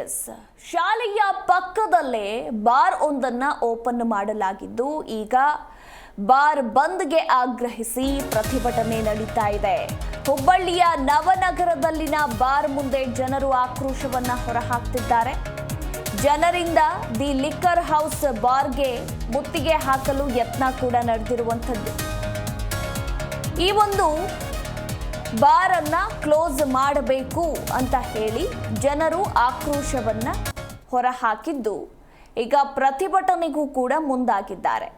S, ಶಾಲೆಯ ಪಕ್ಕದಲ್ಲೇ bar ಒಂದನ್ನ ಓಪನ್ ಮಾಡಲಾಗಿದ್ದು ಈಗ ಬಾರ್ ಬಂದ್ಗೆ ಆಗ್ರಹಿಸಿ ಪ್ರತಿಭಟನೆ ನಡೀತಾ ಇದೆ. ಹುಬ್ಬಳ್ಳಿಯ ನವನಗರದಲ್ಲಿನ ಬಾರ್ ಮುಂದೆ ಜನರು ಆಕ್ರೋಶವನ್ನ ಹೊರಹಾಕ್ತಿದ್ದಾರೆ. ಜನರಿಂದ ದಿ ಲಿಕ್ಕರ್ ಹೌಸ್ ಬಾರ್ಗೆ ಮುತ್ತಿಗೆ ಹಾಕಲು ಯತ್ನ ಕೂಡ ನಡೆದಿರುವಂಥದ್ದು. ಈ ಒಂದು ಬಾರ್ ಅನ್ನ ಕ್ಲೋಸ್ ಮಾಡಬೇಕು ಅಂತ ಹೇಳಿ ಜನರು ಆಕ್ರೋಶವನ್ನ ಹೊರಹಾಕಿದ್ದು ಈಗ ಪ್ರತಿಭಟನೆಗೂ ಕೂಡ ಮುಂದಾಗಿದ್ದಾರೆ.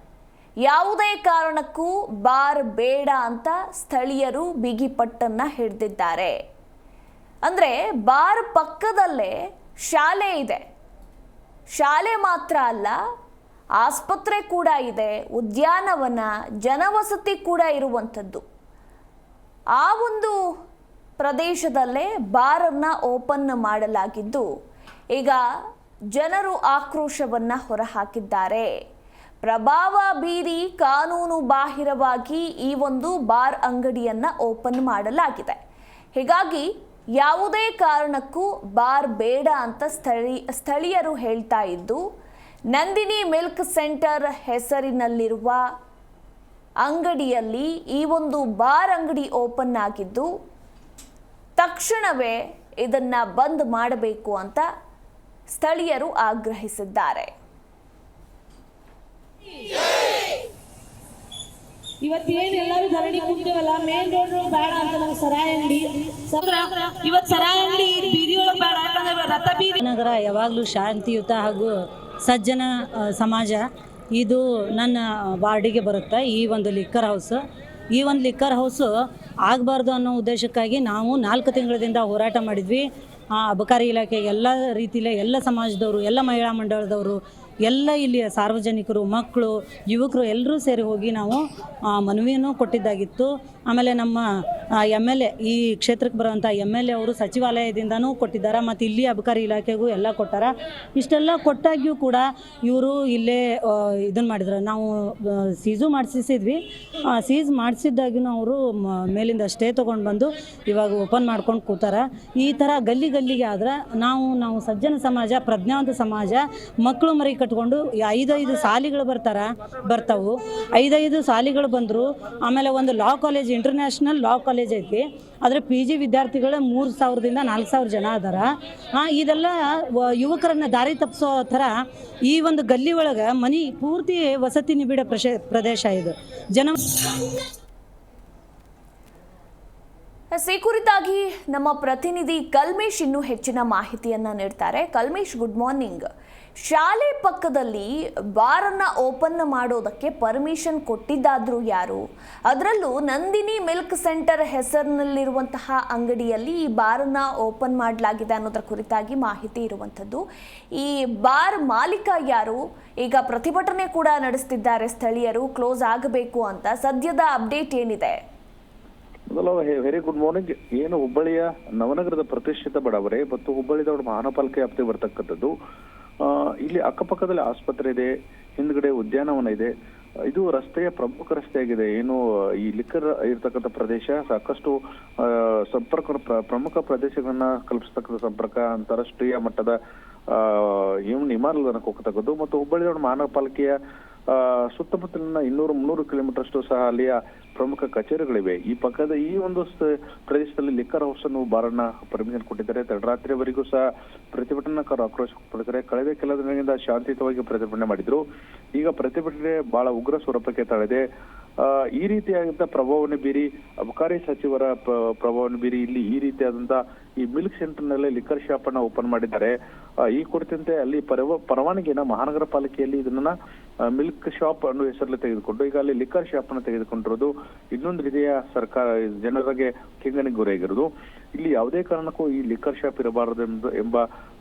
ಯಾವುದೇ ಕಾರಣಕ್ಕೂ ಬಾರ್ ಬೇಡ ಅಂತ ಸ್ಥಳೀಯರು ಬಿಗಿಪಟ್ಟನ್ನ ಹಿಡಿದಿದ್ದಾರೆ. ಅಂದ್ರೆ ಬಾರ್ ಪಕ್ಕದಲ್ಲೇ ಶಾಲೆ ಇದೆ. ಶಾಲೆ ಮಾತ್ರ ಅಲ್ಲ, ಆಸ್ಪತ್ರೆ ಕೂಡ ಇದೆ, ಉದ್ಯಾನವನ, ಜನವಸತಿ ಕೂಡ ಇರುವಂಥದ್ದು. ಆ ಒಂದು ಪ್ರದೇಶದಲ್ಲೇ ಬಾರನ್ನ ಓಪನ್ ಮಾಡಲಾಗಿದ್ದು ಈಗ ಜನರು ಆಕ್ರೋಶವನ್ನ ಹೊರಹಾಕಿದ್ದಾರೆ. ಪ್ರಭಾವ ಬೀರಿ ಕಾನೂನು ಬಾಹಿರವಾಗಿ ಈ ಒಂದು ಬಾರ್ ಅಂಗಡಿಯನ್ನ ಓಪನ್ ಮಾಡಲಾಗಿದೆ. ಹೀಗಾಗಿ ಯಾವುದೇ ಕಾರಣಕ್ಕೂ ಬಾರ್ ಬೇಡ ಅಂತ ಸ್ಥಳೀಯರು ಹೇಳ್ತಾ ಇದ್ದು, ನಂದಿನಿ ಮಿಲ್ಕ್ ಸೆಂಟರ್ ಹೆಸರಿನಲ್ಲಿರುವ ಅಂಗಡಿಯಲ್ಲಿ ಈ ಒಂದು ಬಾರ್ ಅಂಗಡಿ ಓಪನ್ ಆಗಿದ್ದು ತಕ್ಷಣವೇ ಇದನ್ನ ಬಂದ್ ಮಾಡಬೇಕು ಅಂತ ಸ್ಥಳೀಯರು ಆಗ್ರಹಿಸಿದ್ದಾರೆ. ಇವತ್ತೇನು ಎಲ್ಲರೂ ಧರಣಿ ಕುಂತೀವಲ್ಲ, ಮೇನ್ ರೋಡ್ ಬೇಡ ಅಂತ ನಮ್ಗೆ ಸರಾಯಿ ಅಂಗಡಿ ಇವತ್ತು ಸರಾಯಿ ಅಂಗಡಿ ಬೀದಿ ಒಳಗೆ ಬೇಡ, ಯಾಕಂದ್ರೆ ರಥ ಬೀದಿ ನಗರ ಯಾವಾಗಲೂ ಶಾಂತಿಯುತ ಹಾಗೂ ಸಜ್ಜನ ಸಮಾಜ. ಇದು ನನ್ನ ವಾರ್ಡಿಗೆ ಬರುತ್ತೆ. ಈ ಒಂದು ಲಿಕ್ಕರ್ ಹೌಸು ಆಗಬಾರ್ದು ಅನ್ನೋ ಉದ್ದೇಶಕ್ಕಾಗಿ ನಾವು 4 ತಿಂಗಳಿಂದ ಹೋರಾಟ ಮಾಡಿದ್ವಿ. ಅಬಕಾರಿ ಇಲಾಖೆ ಎಲ್ಲ ರೀತಿಯಲ್ಲಿ ಎಲ್ಲ ಸಮಾಜದವರು, ಎಲ್ಲ ಮಹಿಳಾ ಮಂಡಳದವರು, ಎಲ್ಲ ಇಲ್ಲಿಯ ಸಾರ್ವಜನಿಕರು, ಮಕ್ಕಳು, ಯುವಕರು ಎಲ್ಲರೂ ಸೇರಿ ಹೋಗಿ ನಾವು ಮನವಿಯನ್ನು ಕೊಟ್ಟಿದ್ದಾಗಿತ್ತು. ಆಮೇಲೆ ನಮ್ಮ MLA, ಈ ಕ್ಷೇತ್ರಕ್ಕೆ ಬರುವಂಥ MLA ಅವರು ಸಚಿವಾಲಯದಿಂದನೂ ಕೊಟ್ಟಿದ್ದಾರೆ, ಮತ್ತು ಇಲ್ಲಿ ಅಬಕಾರಿ ಇಲಾಖೆಗೂ ಎಲ್ಲ ಕೊಟ್ಟಾರ. ಇಷ್ಟೆಲ್ಲ ಕೊಟ್ಟಾಗ್ಯೂ ಕೂಡ ಇವರು ಇಲ್ಲೇ ಇದನ್ನು ಮಾಡಿದ್ರು. ನಾವು ಸೀಸು ಮಾಡಿಸಿದ್ವಿ. ಸೀಸ್ ಮಾಡಿಸಿದ್ದಾಗೂ ಅವರು ಮೇಲಿಂದ ಸ್ಟೇ ತೊಗೊಂಡು ಬಂದು ಇವಾಗ ಓಪನ್ ಮಾಡ್ಕೊಂಡು ಕೂತಾರ. ಈ ಥರ ಗಲ್ಲಿಗೆ ಆದ್ರೆ ನಾವು ಸಜ್ಜನ ಸಮಾಜ, ಪ್ರಜ್ಞಾವಂತ ಸಮಾಜ, ಮಕ್ಕಳು ಮರಿ ಕಟ್ಕೊಂಡು 5 ಸಾಲಿಗಳು ಬರ್ತಾವು. 5 ಸಾಲಿಗಳು ಬಂದರು. ಆಮೇಲೆ ಒಂದು law college, international law college ಐತಿ. ಆದರೆ PG ವಿದ್ಯಾರ್ಥಿಗಳು 3000ದಿಂದ 4000 ಜನ ಅದಾರ. ಇದೆಲ್ಲ ಯುವಕರನ್ನ ದಾರಿ ತಪ್ಪಿಸೋ ಥರ ಈ ಒಂದು ಗಲ್ಲಿ ಒಳಗೆ ಮನಿ ಪೂರ್ತಿ ವಸತಿ ನಿಬಿಡ ಪ್ರದೇಶ ಇದು. ಈ ಕುರಿತಾಗಿ ನಮ್ಮ ಪ್ರತಿನಿಧಿ ಕಲ್ಮೇಶ್ ಇನ್ನೂ ಹೆಚ್ಚಿನ ಮಾಹಿತಿಯನ್ನ ನೀಡ್ತಾರೆ. Kalmesh, good morning. ಶಾಲೆ ಪಕ್ಕದಲ್ಲಿ ಬಾರನ್ನ ಓಪನ್ ಮಾಡೋದಕ್ಕೆ ಪರ್ಮಿಷನ್ ಕೊಟ್ಟಿದ್ದಾದ್ರೂ ಯಾರು? ಅದರಲ್ಲೂ ನಂದಿನಿ ಮಿಲ್ಕ್ ಸೆಂಟರ್ ಹೆಸರಿನಲ್ಲಿರುವಂತಹ ಅಂಗಡಿಯಲ್ಲಿ ಈ ಬಾರನ್ನ ಓಪನ್ ಮಾಡಲಾಗಿದೆ ಅನ್ನೋದರ ಕುರಿತಾಗಿ ಮಾಹಿತಿ ಇರುವಂಥದ್ದು. ಈ ಬಾರ್ ಮಾಲೀಕ ಯಾರು? ಈಗ ಪ್ರತಿಭಟನೆ ಕೂಡ ನಡೆಸ್ತಿದ್ದಾರೆ ಸ್ಥಳೀಯರು, ಕ್ಲೋಸ್ ಆಗಬೇಕು ಅಂತ. ಸದ್ಯದ ಅಪ್ಡೇಟ್ ಏನಿದೆ? Very good morning. ಏನು ಹುಬ್ಬಳ್ಳಿಯ ನವನಗರದ ಪ್ರತಿಷ್ಠಿತ ಬಡಾವಣೆ ಮತ್ತು ಹುಬ್ಬಳ್ಳಿ ದೊಡ್ಡ ಮಹಾನಗರಪಾಲಿಕೆ ವ್ಯಾಪ್ತಿ ಬರ್ತಕ್ಕಂಥದ್ದು. ಇಲ್ಲಿ ಅಕ್ಕಪಕ್ಕದಲ್ಲಿ ಆಸ್ಪತ್ರೆ ಇದೆ, ಹಿಂದ್ಗಡೆ ಉದ್ಯಾನವನ ಇದೆ. ಇದು ರಸ್ತೆಯ ಪ್ರಮುಖ ರಸ್ತೆಯಾಗಿದೆ. ಏನು ಈ ಲಿಕ್ಕರ್ ಇರ್ತಕ್ಕಂಥ ಪ್ರದೇಶ ಸಾಕಷ್ಟು ಪ್ರಮುಖ ಪ್ರದೇಶಗಳನ್ನ ಕಲ್ಪಿಸ್ತಕ್ಕಂಥ ಸಂಪರ್ಕ, ಅಂತಾರಾಷ್ಟ್ರೀಯ ಮಟ್ಟದ ವಿಮಾನನಿಲ್ದಾಣಕ್ಕೆ ಹೋಗ್ತಕ್ಕದ್ದು ಮತ್ತು ಹುಬ್ಬಳ್ಳಿ ದೊಡ್ಡ ಮಹಾನಗರ ಪಾಲಿಕೆಯ ಸುತ್ತಮುತ್ತಲಿನ 200-300 ಕಿಲೋಮೀಟರ್ ಅಷ್ಟು ಸಹ ಅಲ್ಲಿಯ ಪ್ರಮುಖ ಕಚೇರಿಗಳಿವೆ. ಈ ಪಕ್ಕದ ಈ ಒಂದು ಪ್ರದೇಶದಲ್ಲಿ ಲಿಕ್ಕರ್ ಹೌಸ್ ಅನ್ನು ಬಾರನ್ನ ಪರ್ಮಿಷನ್ ಕೊಟ್ಟಿದ್ದಾರೆ. ತಡರಾತ್ರಿವರೆಗೂ ಸಹ ಪ್ರತಿಭಟನಾಕಾರರು ಆಕ್ರೋಶ ಪಡಿದ್ದಾರೆ. ಕಳೆದ ಕೆಲ ದಿನಗಳಿಂದ ಶಾಂತಿಯುತವಾಗಿ ಪ್ರತಿಭಟನೆ ಮಾಡಿದ್ರು. ಈಗ ಪ್ರತಿಭಟನೆ ಬಹಳ ಉಗ್ರ ಸ್ವರೂಪಕ್ಕೆ ತಾಳಿದೆ. ಈ ರೀತಿಯಾದಂತ ಪ್ರಭಾವನೆ ಬೀರಿ ಅಬಕಾರಿ ಸಚಿವರ ಪ್ರಭಾವನೆ ಬೀರಿ ಇಲ್ಲಿ ಈ ರೀತಿಯಾದಂತ ಈ ಮಿಲ್ಕ್ ಸೆಂಟರ್ ನಲ್ಲಿ ಲಿಕ್ಕರ್ ಶಾಪ್ ಅನ್ನ ಓಪನ್ ಮಾಡಿದ್ದಾರೆ. ಈ ಕುರಿತಂತೆ ಅಲ್ಲಿ ಪರವಾನಗಿನ ಮಹಾನಗರ ಪಾಲಿಕೆಯಲ್ಲಿ ಇದನ್ನ ಮಿಲ್ಕ್ ಶಾಪ್ ಅನ್ನೋ ಹೆಸರಲ್ಲಿ ತೆಗೆದುಕೊಂಡು ಈಗ ಅಲ್ಲಿ ಲಿಕ್ಕರ್ ಶಾಪ್ ಅನ್ನು ತೆಗೆದುಕೊಂಡಿರೋದು ಇನ್ನೊಂದು ರೀತಿಯ ಸರ್ಕಾರ ಜನರಿಗೆ ಕೆಂಗನಿಗೆ ಗುರಿಯಾಗಿರೋದು. ಇಲ್ಲಿ ಯಾವುದೇ ಕಾರಣಕ್ಕೂ ಈ ಲಿಕ್ಕರ್ ಶಾಪ್ ಇರಬಾರದು ಎಂಬ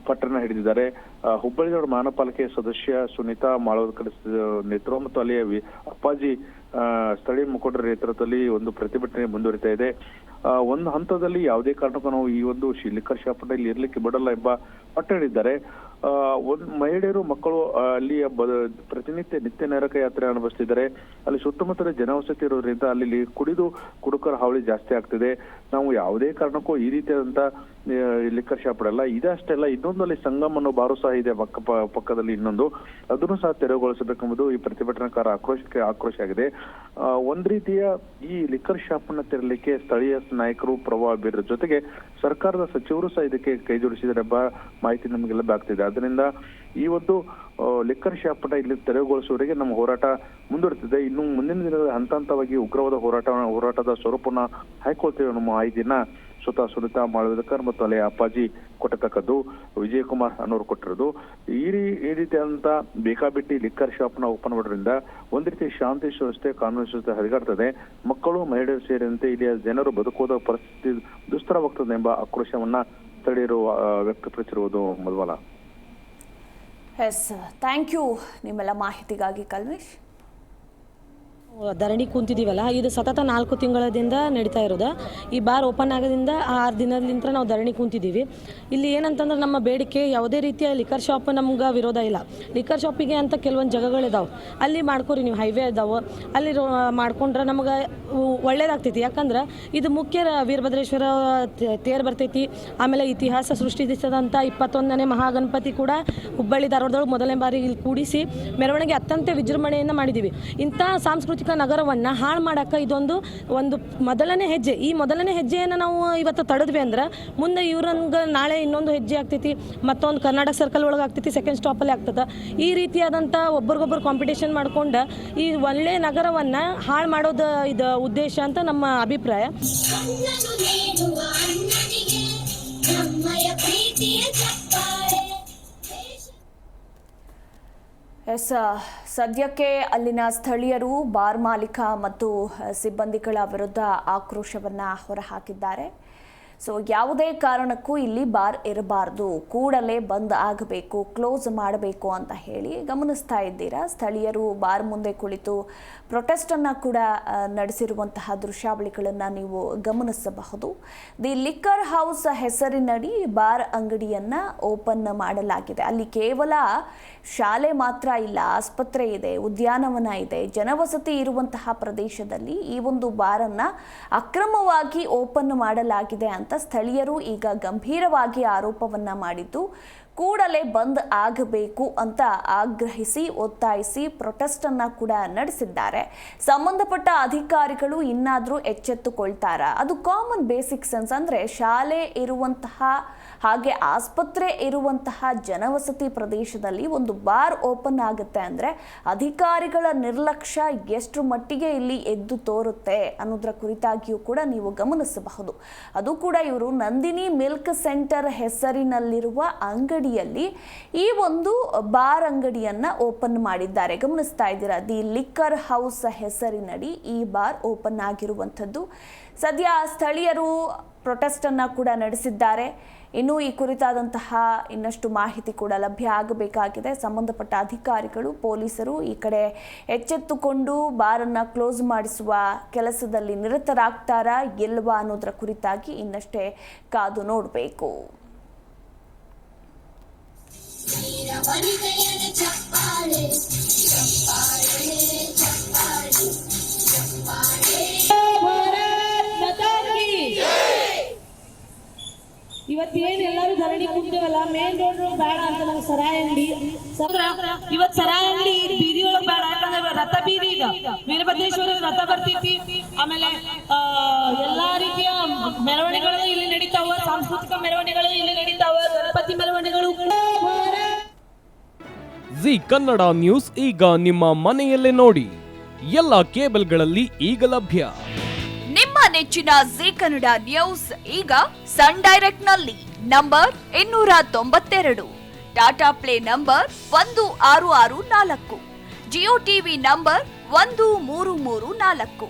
ಪಟ್ಟಣ ಹಿಡಿದಿದ್ದಾರೆ. ಹುಬ್ಬಳ್ಳಿ ದೊಡ್ಡ ಮಹಾನಗರ ಪಾಲಿಕೆ ಸದಸ್ಯ ಸುನೀತಾ ಮಾಳವರ್ಕರ್ ನೇತೃತ್ವ ಮತ್ತು ಅಲ್ಲಿಯ ಅಪ್ಪಾಜಿ ಸ್ಥಳೀಯ ಮುಖಂಡರ ನೇತೃತ್ವದಲ್ಲಿ ಒಂದು ಪ್ರತಿಭಟನೆ ಮುಂದುವರಿತಾ ಇದೆ. ಒಂದು ಹಂತದಲ್ಲಿ ಯಾವುದೇ ಕಾರಣಕ್ಕೂ ನಾವು ಈ ಒಂದು ಲಿಕ್ಕರ್ ಶಾಪ್ ಇಲ್ಲಿ ಇರ್ಲಿಕ್ಕೆ ಬಿಡಲ್ಲ ಎಂಬ ಪಟ್ಟ ಹಿಡಿದ್ದಾರೆ. ಒಂದು ಮಹಿಳೆಯರು, ಮಕ್ಕಳು ಅಲ್ಲಿ ನಿತ್ಯ ನರಕ ಯಾತ್ರೆ ಅನುಭವಿಸ್ತಿದ್ದಾರೆ. ಅಲ್ಲಿ ಸುತ್ತಮುತ್ತಲ ಜನವಸತಿ ಇರೋದ್ರಿಂದ ಅಲ್ಲಿ ಕುಡಿದು ಕುಡುಕರ ಹಾವಳಿ ಜಾಸ್ತಿ ಆಗ್ತಿದೆ. ನಾವು ಯಾವುದೇ ಕಾರಣಕ್ಕೂ ಈ ರೀತಿಯಾದಂತ ಲಿಕ್ಕರ್ ಶಾಪ್ ಅಲ್ಲ. ಇದಷ್ಟೇ ಅಲ್ಲ, ಇನ್ನೊಂದಲ್ಲಿ ಸಂಗಮ್ ಅನ್ನೋ ಬಾರು ಸಹ ಇದೆ ಪಕ್ಕದಲ್ಲಿ ಇನ್ನೊಂದು, ಅದನ್ನು ಸಹ ತೆರವುಗೊಳಿಸಬೇಕೆಂಬುದು ಈ ಪ್ರತಿಭಟನಾಕಾರ ಆಕ್ರೋಶ ಆಗಿದೆ. ಒಂದ್ ರೀತಿಯ ಈ ಲಿಕ್ಕರ್ ಶಾಪ್ ಅನ್ನ ತೆರಲಿಕ್ಕೆ ಸ್ಥಳೀಯ ನಾಯಕರು ಪ್ರಭಾವ ಬೀರ ಜೊತೆಗೆ ಸರ್ಕಾರದ ಸಚಿವರು ಸಹ ಇದಕ್ಕೆ ಕೈ ಜೋಡಿಸಿದರೆ ಎಂಬ ಮಾಹಿತಿ ನಮಗೆಲ್ಲ ಆಗ್ತಿದೆ. ಅದರಿಂದ ಈ ಒಂದು ಲಿಕ್ಕರ್ ಶಾಪ್ ಅನ್ನ ಇಲ್ಲಿ ತೆರವುಗೊಳಿಸುವವರೆಗೆ ನಮ್ಮ ಹೋರಾಟ ಮುಂದುವರಿತಿದೆ. ಇನ್ನು ಮುಂದಿನ ದಿನಗಳಲ್ಲಿ ಹಂತ ಹಂತವಾಗಿ ಉಗ್ರವಾದ ಹೋರಾಟದ ಸ್ವರೂಪನ ಹಾಕೊಳ್ತೇವೆ ಅನ್ನೋ ಮಾಹಿತಿಯನ್ನ ಸ್ವತಃ ಸುನಿತಾ ಮಾಳವಿಕರ್ ಮತ್ತು ಅಲ್ಲೇ ಅಪ್ಪಾಜಿ ಕೊಟ್ಟತಕ್ಕದ್ದು, ವಿಜಯಕುಮಾರ್ ಅನ್ನೋರು ಕೊಟ್ಟಿರೋದು. ಈ ರೀತಿಯಾದಂತ ಬೇಕಾಬಿಟ್ಟಿ ಲಿಕ್ಕರ್ ಶಾಪ್ ನ ಓಪನ್ ಮಾಡೋದ್ರಿಂದ ಒಂದ್ ರೀತಿ ಶಾಂತಿ ವ್ಯವಸ್ಥೆ, ಕಾನೂನು ವ್ಯವಸ್ಥೆ ಹರಿಗಾಡ್ತದೆ. ಮಕ್ಕಳು, ಮಹಿಳೆಯರು ಸೇರಿದಂತೆ ಇಲ್ಲಿಯ ಜನರು ಬದುಕುವ ಪರಿಸ್ಥಿತಿ ದುಸ್ತರವಾಗ್ತದೆ ಎಂಬ ಆಕ್ರೋಶವನ್ನ ಸ್ಥಳೀಯರು ವ್ಯಕ್ತಪಡಿಸಿರುವುದು. ಮಧುಬಾಲ. ಎಸ್, ಥ್ಯಾಂಕ್ ಯು ನಿಮ್ಮೆಲ್ಲ ಮಾಹಿತಿಗಾಗಿ ಕಲ್ಮೇಶ್. ಧರಣಿ ಕುಂತಿದ್ದೀವಲ್ಲ, ಇದು ಸತತ 4 ತಿಂಗಳದಿಂದ ನಡೀತಾ ಇರೋದು. ಈ ಬಾರ್ ಓಪನ್ ಆಗೋದ್ರಿಂದ 6 ದಿನದಿಂದ ನಾವು ಧರಣಿ ಕುಂತಿದ್ದೀವಿ. ಇಲ್ಲಿ ಏನಂತಂದ್ರೆ ನಮ್ಮ ಬೇಡಿಕೆ, ಯಾವುದೇ ರೀತಿಯ ಲಿಕ್ಕರ್ ಶಾಪ್ ನಮ್ಗೆ ವಿರೋಧ ಇಲ್ಲ. ಲಿಕ್ಕರ್ ಶಾಪಿಗೆ ಅಂತ ಕೆಲವೊಂದು ಜಾಗಗಳಿದಾವೆ, ಅಲ್ಲಿ ಮಾಡ್ಕೊರಿ, ನೀವು ಹೈವೇ ಇದಾವೆ ಅಲ್ಲಿ ಮಾಡ್ಕೊಂಡ್ರೆ ನಮಗೆ ಒಳ್ಳೇದಾಗ್ತೈತಿ. ಯಾಕಂದ್ರೆ ಇದು ಮುಖ್ಯ ವೀರಭದ್ರೇಶ್ವರ ತೇರು ಬರ್ತೈತಿ. ಆಮೇಲೆ ಇತಿಹಾಸ ಸೃಷ್ಟಿಸಿದಂಥ 21ನೇ ಮಹಾಗಣಪತಿ ಕೂಡ ಹುಬ್ಬಳ್ಳಿ ಧಾರವಾಡದೊಳಗೆ ಮೊದಲನೇ ಬಾರಿ ಇಲ್ಲಿ ಕೂಡಿಸಿ ಮೆರವಣಿಗೆ ಅತ್ಯಂತ ವಿಜೃಂಭಣೆಯಿಂದ ಮಾಡಿದ್ದೀವಿ. ಇಂಥ ಸಾಂಸ್ಕೃತಿಕ ನಗರವನ್ನು ಹಾಳು ಮಾಡೋಕ್ಕೆ ಇದೊಂದು ಮೊದಲನೇ ಹೆಜ್ಜೆ. ಈ ಮೊದಲನೇ ಹೆಜ್ಜೆಯನ್ನು ನಾವು ಇವತ್ತು ತಡೆದ್ವಿ ಅಂದ್ರೆ ಮುಂದೆ ಇವ್ರಂಗೆ ನಾಳೆ ಇನ್ನೊಂದು ಹೆಜ್ಜೆ ಆಗ್ತೈತಿ, ಮತ್ತೊಂದು ಕರ್ನಾಟಕ ಸರ್ಕಲ್ ಒಳಗೆ ಆಗ್ತೈತಿ, ಸೆಕೆಂಡ್ ಸ್ಟಾಪಲ್ಲಿ ಆಗ್ತದೆ. ಈ ರೀತಿಯಾದಂಥ ಒಬ್ರಿಗೊಬ್ಬರು ಕಾಂಪಿಟೇಷನ್ ಮಾಡ್ಕೊಂಡು ಈ ಒಳ್ಳೆ ನಗರವನ್ನು ಹಾಳು ಮಾಡೋದು ಇದು ಉದ್ದೇಶ ಅಂತ ನಮ್ಮ ಅಭಿಪ್ರಾಯ. ಎಸ್, ಸದ್ಯಕ್ಕೆ ಅಲ್ಲಿನ ಸ್ಥಳೀಯರು ಬಾರ್ ಮಾಲೀಕ ಮತ್ತು ಸಿಬ್ಬಂದಿಗಳ ವಿರುದ್ಧ ಆಕ್ರೋಶವನ್ನು ಹೊರಹಾಕಿದ್ದಾರೆ. ಸೊ ಯಾವುದೇ ಕಾರಣಕ್ಕೂ ಇಲ್ಲಿ ಬಾರ್ ಇರಬಾರ್ದು, ಕೂಡಲೇ ಬಂದ್ ಆಗಬೇಕು, ಕ್ಲೋಸ್ ಮಾಡಬೇಕು ಅಂತ ಹೇಳಿ ಗಮನಿಸ್ತಾ ಇದ್ದೀರಾ. ಸ್ಥಳೀಯರು ಬಾರ್ ಮುಂದೆ ಕುಳಿತು ಪ್ರೊಟೆಸ್ಟನ್ನು ಕೂಡ ನಡೆಸಿರುವಂತಹ ದೃಶ್ಯಾವಳಿಗಳನ್ನು ನೀವು ಗಮನಿಸಬಹುದು. ದಿ ಲಿಕ್ಕರ್ ಹೌಸ್ ಹೆಸರಿನಡಿ ಬಾರ್ ಅಂಗಡಿಯನ್ನು ಓಪನ್ ಮಾಡಲಾಗಿದೆ. ಅಲ್ಲಿ ಕೇವಲ ಶಾಲೆ ಮಾತ್ರ ಇಲ್ಲ, ಆಸ್ಪತ್ರೆ ಇದೆ, ಉದ್ಯಾನವನ ಇದೆ, ಜನವಸತಿ ಇರುವಂತಹ ಪ್ರದೇಶದಲ್ಲಿ ಈ ಒಂದು ಬಾರನ್ನು ಅಕ್ರಮವಾಗಿ ಓಪನ್ ಮಾಡಲಾಗಿದೆ ಅಂತ ಸ್ಥಳೀಯರು ಈಗ ಗಂಭೀರವಾಗಿ ಆರೋಪವನ್ನ ಮಾಡಿದ್ದು, ಕೂಡಲೇ ಬಂದ್ ಆಗಬೇಕು ಅಂತ ಆಗ್ರಹಿಸಿ ಒತ್ತಾಯಿಸಿ ಪ್ರೊಟೆಸ್ಟ್ ಅನ್ನ ಕೂಡ ನಡೆಸಿದ್ದಾರೆ. ಸಂಬಂಧಪಟ್ಟ ಅಧಿಕಾರಿಗಳು ಇನ್ನಾದರೂ ಎಚ್ಚೆತ್ತುಕೊಳ್ತಾರ? ಅದು ಕಾಮನ್ ಬೇಸಿಕ್ ಸೆನ್ಸ್. ಅಂದ್ರೆ ಶಾಲೆ ಇರುವಂತಹ ಹಾಗೆ ಆಸ್ಪತ್ರೆ ಇರುವಂತಹ ಜನವಸತಿ ಪ್ರದೇಶದಲ್ಲಿ ಒಂದು ಬಾರ್ ಓಪನ್ ಆಗುತ್ತೆ ಅಂದ್ರೆ ಅಧಿಕಾರಿಗಳ ನಿರ್ಲಕ್ಷ್ಯ ಎಷ್ಟು ಮಟ್ಟಿಗೆ ಇಲ್ಲಿ ಎದ್ದು ತೋರುತ್ತೆ ಅನ್ನೋದರ ಕುರಿತಾಗಿಯೂ ಕೂಡ ನೀವು ಗಮನಿಸಬಹುದು. ಅದು ಕೂಡ ಇವರು ನಂದಿನಿ ಮಿಲ್ಕ್ ಸೆಂಟರ್ ಹೆಸರಿನಲ್ಲಿರುವ ಅಂಗಡಿಯಲ್ಲಿ ಈ ಒಂದು ಬಾರ್ ಅಂಗಡಿಯನ್ನ ಓಪನ್ ಮಾಡಿದ್ದಾರೆ. ಗಮನಿಸ್ತಾ ಇದ್ದೀರಾ, ದಿ ಲಿಕ್ಕರ್ ಹೌಸ್ ಹೆಸರಿನಡಿ ಈ ಬಾರ್ ಓಪನ್ ಆಗಿರುವಂಥದ್ದು. ಸದ್ಯ ಸ್ಥಳೀಯರು ಪ್ರೊಟೆಸ್ಟ್ ಅನ್ನ ಕೂಡ ನಡೆಸಿದ್ದಾರೆ. ಇನ್ನು ಈ ಕುರಿತಾದಂತಹ ಇನ್ನಷ್ಟು ಮಾಹಿತಿ ಕೂಡ ಲಭ್ಯ ಆಗಬೇಕಾಗಿದೆ. ಸಂಬಂಧಪಟ್ಟ ಅಧಿಕಾರಿಗಳು, ಪೊಲೀಸರು ಈ ಕಡೆ ಎಚ್ಚೆತ್ತುಕೊಂಡು ಬಾರನ್ನು ಕ್ಲೋಸ್ ಮಾಡಿಸುವ ಕೆಲಸದಲ್ಲಿ ನಿರತರಾಗ್ತಾರಾ ಇಲ್ವಾ ಅನ್ನೋದರ ಕುರಿತಾಗಿ ಇನ್ನಷ್ಟೇ ಕಾದು ನೋಡಬೇಕು. ಇವತ್ತೇನು ಎಲ್ಲರೂ ಧರಣಿ ಕುಂತೇವಲ್ಲ, ಮೇನ್ ರೋಡ್ ಬೇಡ ಅಂತ ನಮ್ಗೆ ಸರಾಯಿ ಅಂಗಡಿ ಇವತ್ತು ಸರಾಯಿ ಅಂಗಡಿ ಬೀದಿ ಒಳಗೆ ಬೇಡ. ಯಾಕಂದ್ರೆ ರಥ ಬೀದಿ, ಈಗ ವೀರಭದ್ರೇಶ್ವರ ರಥ ಬರ್ತೈತಿ, ಆಮೇಲೆ ಎಲ್ಲಾ ರೀತಿಯ ಮೆರವಣಿಗೆಗಳು ಇಲ್ಲಿ ನಡೀತಾವ, ಸಾಂಸ್ಕೃತಿಕ ಮೆರವಣಿಗೆಗಳು ಇಲ್ಲಿ ನಡೀತಾವ, ಗಣಪತಿ ಮೆರವಣಿಗೆಗಳು. ಜಿ ಕನ್ನಡ ನ್ಯೂಸ್ ಈಗ ನಿಮ್ಮ ಮನೆಯಲ್ಲೇ ನೋಡಿ, ಎಲ್ಲ ಕೇಬಲ್ಗಳಲ್ಲಿ ಈಗ ಲಭ್ಯ. ನಿಮ್ಮ ನೆಚ್ಚಿನ ಜಿ ಕನ್ನಡ ನ್ಯೂಸ್ ಈಗ ಸನ್ ಡೈರೆಕ್ಟ್ ನಲ್ಲಿ number 292, Tata play number 1664, Jio TV number 1334,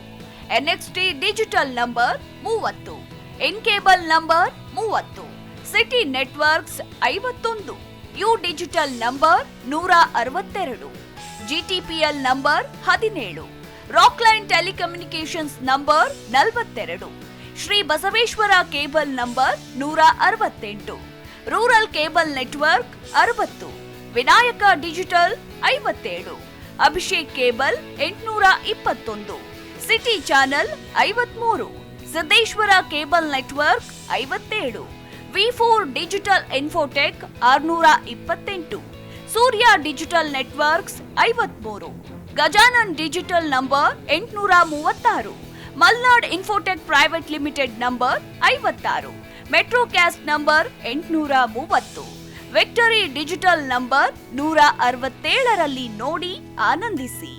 NXT digital number 30, in cable number 30, city networks 51, U digital number 162, GTPL number 17, Rockline telecommunications number 42, Shri Basaveshwara cable number 168, rural cable network 60, Vinayaka digital 57, Abhishek cable 821, city channel 53, Siddeshwara cable network 57, V4 digital Infotech 628, Surya digital networks 53, Gajanan digital number 836, Malnad infotech private limited number 56, Metrocast number 830, victory digital number 167ರಲ್ಲಿ ನೋಡಿ ಆನಂದಿಸಿ.